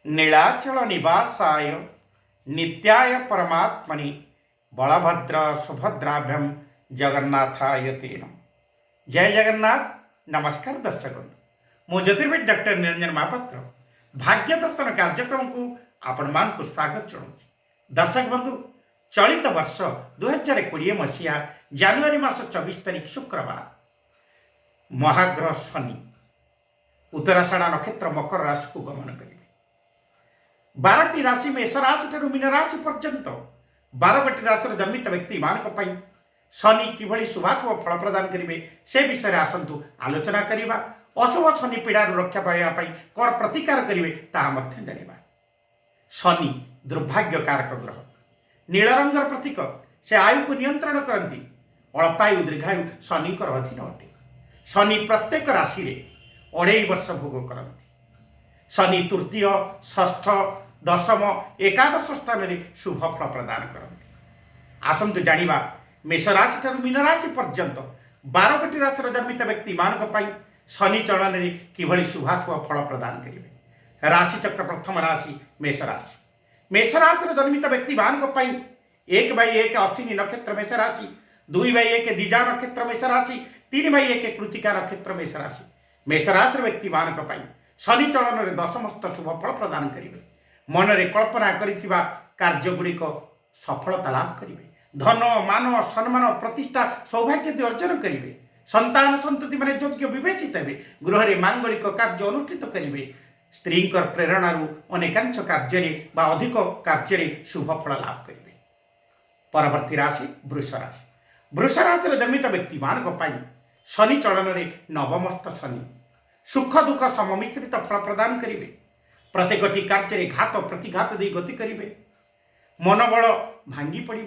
नीलाचल निवासाय नित्याय परमात्मनि बलभद्र सुभद्राभ्यम जगन्नाथाय ते नमः। जय जगन्नाथ। नमस्कार दर्शक बंधु, मो ज्योतिर्विद डॉक्टर निरंजन महापात्र भाग्य दर्शन कार्यक्रम को आपण मान को स्वागत जनाऊँ। दर्शक बंधु, चलित वर्ष 2020 मसीहा जानुआरी मास 24 तारीख शुक्रवार महाग्रह शनि उत्तराषाढ़ नक्षत्र मकर राशि को गमन करेंगे। 12टी राशि मेष राशि ठारू मीन राशि पर्यंत 12 राशि जन्मित व्यक्ति मान शनि किभली शुभाशुभ फल प्रदान करेंगे से विषय आसतु आलोचना करवा। अशुभ शनि पीड़ा रक्षा पाइबा कौन प्रतिकार करेंगे ताहा जाना। शनि दुर्भाग्य कारक ग्रह, नील रंगर प्रतीक। से आयु को नियंत्रण करती। अल्पायु दीर्घायु शनि अधीन अटे। शनि प्रत्येक राशि में 2.5 वर्ष भोग करती। शनि तृतीय षष्ठ दशम एकादश स्थान में शुभ फल प्रदान करती। आसतु जानिबा मेष राशि ठारू मीन राशि पर्यंत 12 राशि जन्मित व्यक्ति मान शनि चलन में किभली शुभाशुभ फल प्रदान करेंगे। राशि चक्र प्रथम राशि मेष राशि। मेष राशि जन्मित व्यक्ति मान 1/1 अश्विनी नक्षत्र मेष राशि, 2/1 द्विजा नक्षत्र मेष राशि, 3/1 कृतिका नक्षत्र मेष राशि। मेष राशि व्यक्ति मान शनि चलन में दशमस्त शुभ फल प्रदान करेंगे। मनरे कल्पना करिथिबा कार्यगुड़िक सफलता लाभ करेंगे। धन मान सम्मान प्रतिष्ठा सौभाग्य अर्जन करेंगे। संतान संतति मैंने योग्य विवेचित हे। गृह में मांगलिक कार्य अनुष्ठित करेंगे। स्त्री प्रेरणारू अनेकांश कार्य अधिक कार्य शुभ फल लाभ करेंगे। परवर्ती राशि वृष राशि। वृष राशि जन्मित व्यक्ति मान शनि चलन में नवमस्त शनि सुख दुख सममिश्रित फल प्रदान करेंगे। प्रत्येक कार्य घात प्रतिघात दे गति करेंगे। मनोबल भांगी पड़े।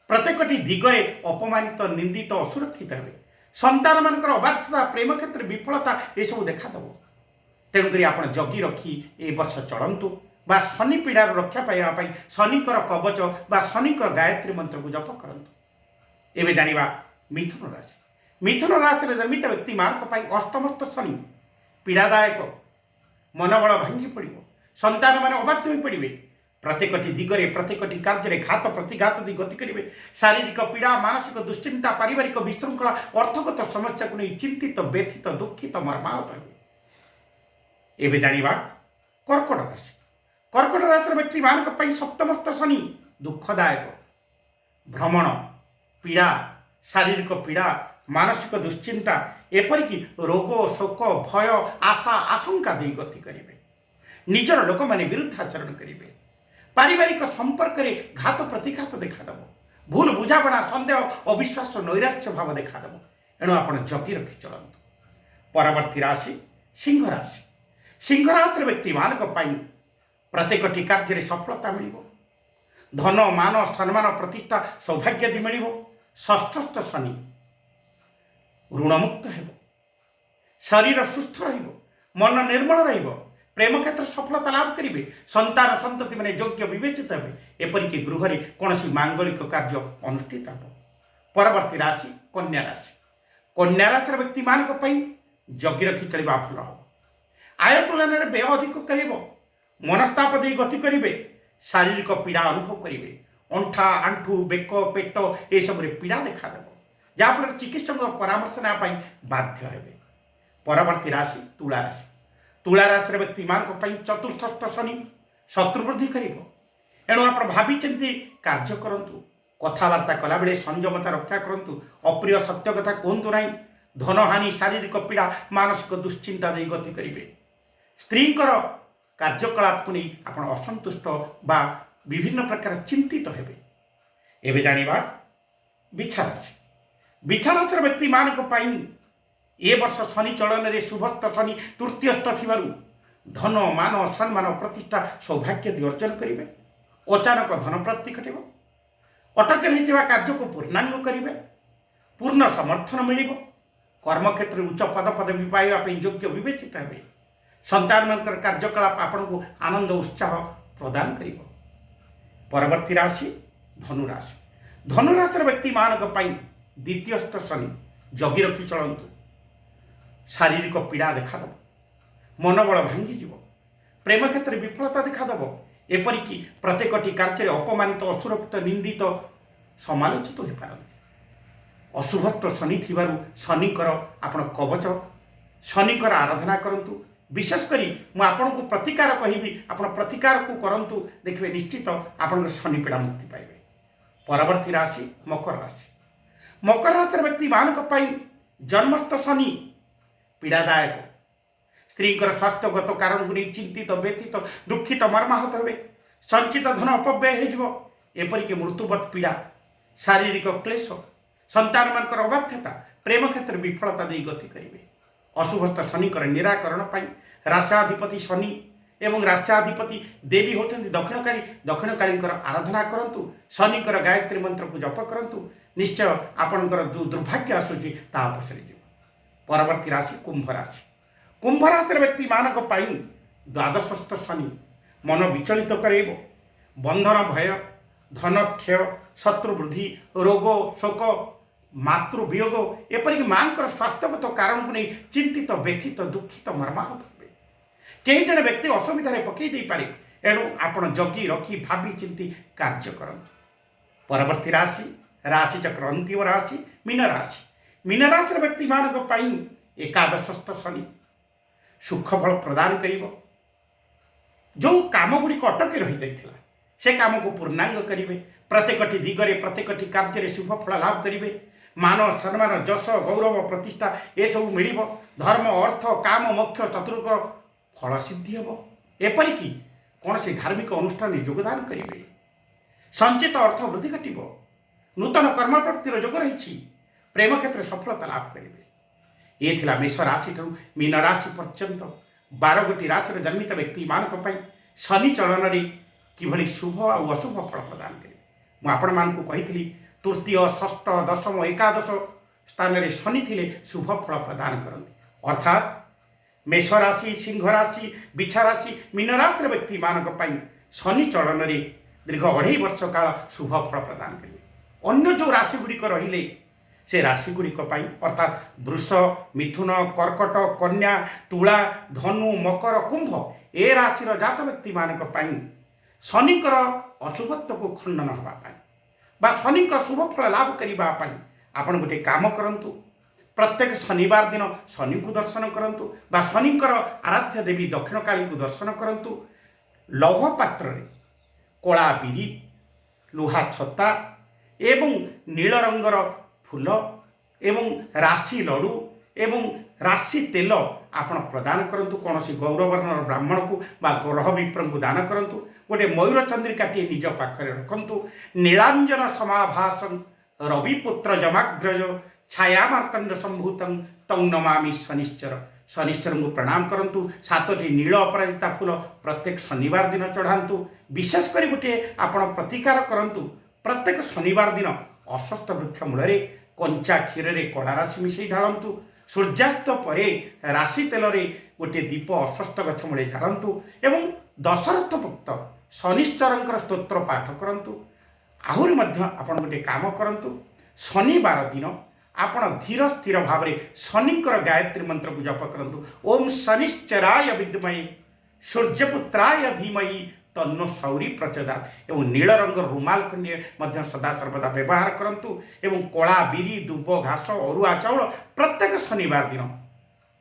प्रत्येक दिगरे अपमानित निंदित असुरक्षित हे। संतान मान अबाध्यता प्रेम क्षेत्र विफलता ये सब देखादेव। तेणुक आप जगी रखी ए वर्ष चलतु बा शनि पीड़ा रक्षा पाइबा शनिकर कवच बा शनिकर गायत्री मंत्र को जप करंतु। एबे जानिबा मिथुन राशि। मिथुन राशि जन्मित व्यक्ति मान अष्टमस्त शनि पीड़ादायक। मनोबल भांगी पड़। संतान मान अबाध्य हो पड़े। प्रत्येक दिगरे प्रत्येक कार्य घात प्रतिघात दी गति करेंगे। शारीरिक पीड़ा मानसिक दुश्चिंता पारिवारिक विशृंखला अर्थगत समस्या को नहीं चिंतित व्यथित दुखित मर्माहत हे। एबे जानिबा कर्कट राशि। कर्कट राशि व्यक्ति मान सप्तमस्त शनि दुखदायक। भ्रमण पीड़ा शारीरिक पीड़ा मानसिक दुश्चिंता एपरिक रोग शोक भय आशा आशंका दे गति करेंगे। निजर लोक मैंने विरुद्धाचरण करेंगे। पारिवारिक संपर्क में घात प्रतिघात देखादेव। भूल बुझाणा सन्देह अविश्वास नैराश्य भाव देखादेव। एणु आप जगी रखी चलतु। परवर्ती राशि सिंह राशि। सिंह राशि व्यक्ति मान प्रत्येक कार्य सफलता मिल। धन मान सम्मान प्रतिष्ठा सौभाग्य मिल। षष्ठस्थ शनि ऋणमुक्त हो। शरीर सुस्थ मन निर्मल रहिबो। प्रेम क्षेत्र सफलता लाभ करेंगे। संतान संतति मैंने योग्य विवेचित हे। एपरिक गृह में कौन मांगलिक कार्य अनुष्ठित हो। परवर्ती राशि कन्या राशि। कन्या राशि व्यक्ति मान जगी रखी चलवा भल हो। आय तुलन में व्यय अधिक कर मनस्ताप दे गति करेंगे। शारीरिक पीड़ा अनुभव करेंगे। अंठा आंठू बेक पेट ये सब पीड़ा देखादेव जहाँफल चिकित्सक परामर्श नापी बाध्य हे। परवर्ती राशि तुला राशि। तुला राशि व्यक्ति मान चतुर्थस्थ शनि शत्रुवृद्धि कर। एणु आप भावी चिंती कार्य करंतु। कथबार्ता कला बेले संयमता रक्षा करंतु। अप्रिय सत्य कथा कहतु ना। धन हानि शारीरिक पीड़ा मानसिक दुश्चिंता दे गति करेंगे। स्त्री कार्यकलाप को नहीं आप असंतुष्ट बा विभिन्न प्रकार चिंतित हेबे। एबे जानिबा बिछा राशि। बिछा राशि व्यक्ति मान ए वर्ष शनि चलन में शुभस्थ शनि तृतीयस्थ थिबारु धन मान सम्मान प्रतिष्ठा सौभाग्य अर्जन करेंगे। अचानक धन प्राप्ति घटे। अटकल होता कार्य को पूर्णांग करेंगे। पूर्ण समर्थन मिल। कर्मक्षेत्र में उच्च पद पदवी पाइबा योग्य विवेचित हे। संतान मान कार्यकलाप आपण को आनंद उत्साह प्रदान कर। परवर्ती राशि धनु राशि। धनु राशि व्यक्ति मान द्वितीयस्थ शनि जगी रखी चलतु। शारीरिक पीड़ा देखादेव। मनोबल भांगी। ପ୍ରେମ କ୍ଷେତ୍ରରେ ବିଫଳତା ଦେଖାଦେବ। ଏପରିକି ପ୍ରତ୍ୟେକଟି କାର୍ଯ୍ୟରେ ଅପମାନିତ, ଅସୁରକ୍ଷିତ, ନିନ୍ଦିତ, ସମାଲୋଚିତ ହୋଇପାରନ୍ତି। ଅଶୁଭତ୍ୱ ଶନି ଥିବାରୁ ଶନିଙ୍କର ଆପଣ କବଚ, ଶନିଙ୍କର ଆରାଧନା କରନ୍ତୁ। ବିଶେଷ କରି ମୁଁ ଆପଣଙ୍କୁ ପ୍ରତିକାର କହିବି, ଆପଣ ପ୍ରତିକାରକୁ କରନ୍ତୁ, ଦେଖିବେ ନିଶ୍ଚିତ ଆପଣଙ୍କର ଶନି ପୀଡ଼ା ମୁକ୍ତି ପାଇବେ। ପରବର୍ତ୍ତୀ ରାଶି ମକର ରାଶି। ମକର ରାଶିର ବ୍ୟକ୍ତିମାନଙ୍କ ପାଇଁ ଜନ୍ମସ୍ଥ ଶନି ପୀଡ଼ାଦାୟକ। ସ୍ତ୍ରୀଙ୍କର ସ୍ୱାସ୍ଥ୍ୟଗତ କାରଣକୁ ନେଇ ଚିନ୍ତିତ, ବ୍ୟଥିତ, ଦୁଃଖିତ, ମର୍ମାହତ ହେବେ। ସଞ୍ଚିତ ଧନ ଅପବ୍ୟୟ ହୋଇଯିବ। ଏପରିକି ମୃତ୍ୟୁବତ୍ ପୀଡ଼ା, ଶାରୀରିକ କ୍ଲେଶ, ସନ୍ତାନମାନଙ୍କର ଅବାଧ୍ୟତା, ପ୍ରେମ କ୍ଷେତ୍ରରେ ବିଫଳତା ଦେଇ ଗତି କରିବେ। ଅଶୁଭସ୍ଥ ଶନିଙ୍କର ନିରାକରଣ ପାଇଁ ରାଶାଧିପତି ଶନି ଏବଂ ରାଶାଧିପତି ଦେବୀ ହେଉଛନ୍ତି ଦକ୍ଷିଣକାଳୀ। ଦକ୍ଷିଣକାଳୀଙ୍କର ଆରାଧନା କରନ୍ତୁ, ଶନିଙ୍କର ଗାୟତ୍ରୀ ମନ୍ତ୍ରକୁ ଜପ କରନ୍ତୁ। ନିଶ୍ଚୟ ଆପଣଙ୍କର ଯେଉଁ ଦୁର୍ଭାଗ୍ୟ ଆସୁଛି ତାହା ଅପସରି ଯିବ। ପରବର୍ତ୍ତୀ ରାଶି କୁମ୍ଭ ରାଶି। କୁମ୍ଭ ରାଶିର ବ୍ୟକ୍ତିମାନଙ୍କ ପାଇଁ ଦ୍ୱାଦଶସ୍ଥ ଶନି ମନ ବିଚଳିତ କରାଇବ। ବନ୍ଧନ, ଭୟ, ଧନକ୍ଷୟ, ଶତ୍ରୁ ବୃଦ୍ଧି, ରୋଗ, ଶୋକ, ମାତୃବିୟୋଗ, ଏପରିକି ମାଙ୍କର ସ୍ୱାସ୍ଥ୍ୟଗତ କାରଣକୁ ନେଇ ଚିନ୍ତିତ, ବ୍ୟଥିତ, ଦୁଃଖିତ, ମର୍ମାହତ ହେବେ। କେହି ଜଣେ ବ୍ୟକ୍ତି ଅସୁବିଧାରେ ପକାଇ ଦେଇପାରେ। ଏଣୁ ଆପଣ ଜଗି ରଖି ଭାବି ଚିନ୍ତି କାର୍ଯ୍ୟ କରନ୍ତୁ। ପରବର୍ତ୍ତୀ ରାଶି ରାଶିଚକ୍ର ଅନ୍ତିମ ରାଶି ମୀନ ରାଶି। ମୀନ ରାଶିର ବ୍ୟକ୍ତିମାନଙ୍କ ପାଇଁ ଏକାଦଶସ୍ଥ ଶନି ସୁଖଫଳ ପ୍ରଦାନ କରିବ। ଯେଉଁ କାମଗୁଡ଼ିକ ଅଟକି ରହିଯାଇଥିଲା ସେ କାମକୁ ପୂର୍ଣ୍ଣାଙ୍ଗ କରିବେ। ପ୍ରତ୍ୟେକଟି ଦିଗରେ, ପ୍ରତ୍ୟେକଟି କାର୍ଯ୍ୟରେ ଶୁଭଫଳ ଲାଭ କରିବେ। ମାନ, ସମ୍ମାନ, ଯଶ, ଗୌରବ, ପ୍ରତିଷ୍ଠା ଏସବୁ ମିଳିବ। ଧର୍ମ, ଅର୍ଥ, କାମ, ମୋକ୍ଷ, ଚତୁର୍ଥ ଫଳ ସିଦ୍ଧି ହେବ। ଏପରିକି କୌଣସି ଧାର୍ମିକ ଅନୁଷ୍ଠାନରେ ଯୋଗଦାନ କରିବେ। ସଞ୍ଚିତ ଅର୍ଥ ବୃଦ୍ଧି ଘଟିବ। ନୂତନ କର୍ମପ୍ରାପ୍ତିର ଯୋଗ ରହିଛି। ପ୍ରେମ କ୍ଷେତ୍ରରେ ସଫଳତା ଲାଭ କରିବେ। ଏ ଥିଲା ମେଷ ରାଶିଠାରୁ ମୀନ ରାଶି ପର୍ଯ୍ୟନ୍ତ 12ଗୋଟି ରାଶିର ଜନ୍ମିତ ବ୍ୟକ୍ତିମାନଙ୍କ ପାଇଁ ଶନି ଚଳନରେ କିଭଳି ଶୁଭ ଆଉ ଅଶୁଭ ଫଳ ପ୍ରଦାନ କରିବେ। ମୁଁ ଆପଣମାନଙ୍କୁ କହିଥିଲି ତୃତୀୟ, ଷଷ୍ଠ, ଦଶମ, ଏକାଦଶ ସ୍ଥାନରେ ଶନି ଥିଲେ ଶୁଭ ଫଳ ପ୍ରଦାନ କରନ୍ତି। ଅର୍ଥାତ୍ ମେଷ ରାଶି, ସିଂହ ରାଶି, ବିଛା ରାଶି, ମୀନ ରାଶିର ବ୍ୟକ୍ତିମାନଙ୍କ ପାଇଁ ଶନି ଚଳନରେ ଦୀର୍ଘ 2.5 ବର୍ଷ କାଳ ଶୁଭ ଫଳ ପ୍ରଦାନ କରିବେ। ଅନ୍ୟ ଯେଉଁ ରାଶିଗୁଡ଼ିକ ରହିଲେ ସେ ରାଶିଗୁଡ଼ିକ ପାଇଁ ଅର୍ଥାତ୍ ବୃଷ, ମିଥୁନ, କର୍କଟ, କନ୍ୟା, ତୁଳା, ଧନୁ, ମକର, କୁମ୍ଭ ଏ ରାଶିର ଜାତ ବ୍ୟକ୍ତିମାନଙ୍କ ପାଇଁ ଶନିଙ୍କର ଅଶୁଭତ୍ୱକୁ ଖଣ୍ଡନ ହେବା ପାଇଁ ବା ଶନିଙ୍କ ଶୁଭ ଫଳ ଲାଭ କରିବା ପାଇଁ ଆପଣ ଗୋଟିଏ କାମ କରନ୍ତୁ। ପ୍ରତ୍ୟେକ ଶନିବାର ଦିନ ଶନିଙ୍କୁ ଦର୍ଶନ କରନ୍ତୁ ବା ଶନିଙ୍କର ଆରାଧ୍ୟ ଦେବୀ ଦକ୍ଷିଣକାଳୀଙ୍କୁ ଦର୍ଶନ କରନ୍ତୁ। ଲୌହ ପାତ୍ରରେ କଳା ବିରି, ଲୁହା ଛତା ଏବଂ ନୀଳ ରଙ୍ଗର ଫୁଲ ଏବଂ ରାଶି ଲଡ଼ୁ ଏବଂ ରାଶି ତେଲ ଆପଣ ପ୍ରଦାନ କରନ୍ତୁ। କୌଣସି ଗୌରବର୍ଣ୍ଣର ବ୍ରାହ୍ମଣକୁ ବା ଗ୍ରହ ବିପ୍ରଙ୍କୁ ଦାନ କରନ୍ତୁ। ଗୋଟିଏ ମୟୂର ଚନ୍ଦ୍ରିକାଟିଏ ନିଜ ପାଖରେ ରଖନ୍ତୁ। ନୀଳାଞ୍ଜନ ସମାଭାସଂ ରବିପୁତ୍ର ଜମାଗ୍ରଜ ଛାୟାମାର୍ତ୍ତଣ୍ଡ ସମ୍ଭୂତଂ ତଂ ନମାମି ଶନିଶ୍ଚର। ଶନିଶ୍ଚରଙ୍କୁ ପ୍ରଣାମ କରନ୍ତୁ। 7ଟି ନୀଳ ଅପରାଜିତା ଫୁଲ ପ୍ରତ୍ୟେକ ଶନିବାର ଦିନ ଚଢ଼ାନ୍ତୁ। ବିଶେଷ କରି ଗୋଟିଏ ଆପଣ ପ୍ରତିକାର କରନ୍ତୁ। ପ୍ରତ୍ୟେକ ଶନିବାର ଦିନ ଅଶ୍ୱସ୍ଥ ବୃକ୍ଷ ମୂଳରେ କଞ୍ଚା କ୍ଷୀରରେ କଳା ରାଶି ମିଶାଇ ଢାଳନ୍ତୁ। ସୂର୍ଯ୍ୟାସ୍ତ ପରେ ରାଶି ତେଲରେ ଗୋଟିଏ ଦୀପ ଅଶ୍ୱସ୍ଥ ଗଛ ମୂଳେ ଢାଳନ୍ତୁ ଏବଂ ଦଶରଥ ଭୁକ୍ତ ଶନିଶ୍ଚରଙ୍କର ସ୍ତୋତ୍ର ପାଠ କରନ୍ତୁ। ଆହୁରି ମଧ୍ୟ ଆପଣ ଗୋଟିଏ କାମ କରନ୍ତୁ। ଶନିବାର ଦିନ ଆପଣ ଧୀର ସ୍ଥିର ଭାବରେ ଶନିଙ୍କର ଗାୟତ୍ରୀ ମନ୍ତ୍ରକୁ ଜପ କରନ୍ତୁ। ଓಂ ଶନିଶ୍ଚରାୟ ବିଦ୍ମହେ ସୂର୍ଯ୍ୟପୁତ୍ରାୟ ଧୀମହି ତନ୍ନୋ ସୌରୀ ପ୍ରଚୋଦୟାତ୍। ଏବଂ ନୀଳ ରଙ୍ଗର ରୁମାଲ ଖଣ୍ଡିଏ ମଧ୍ୟ ସଦାସର୍ବଦା ବ୍ୟବହାର କରନ୍ତୁ ଏବଂ କଳା ବିରି, ଦୁବ ଘାସ, ଅରୁଆ ଚାଉଳ ପ୍ରତ୍ୟେକ ଶନିବାର ଦିନ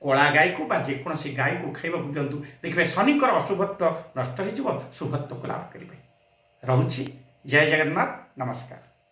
କଳା ଗାଈକୁ ବା ଯେକୌଣସି ଗାଈକୁ ଖାଇବାକୁ ଦିଅନ୍ତୁ। ଦେଖିବେ ଶନିଙ୍କର ଅଶୁଭତ୍ୱ ନଷ୍ଟ ହୋଇଯିବ, ଶୁଭତ୍ୱକୁ ଲାଭ କରିବେ। ରହୁଛି। ଜୟ ଜଗନ୍ନାଥ। ନମସ୍କାର।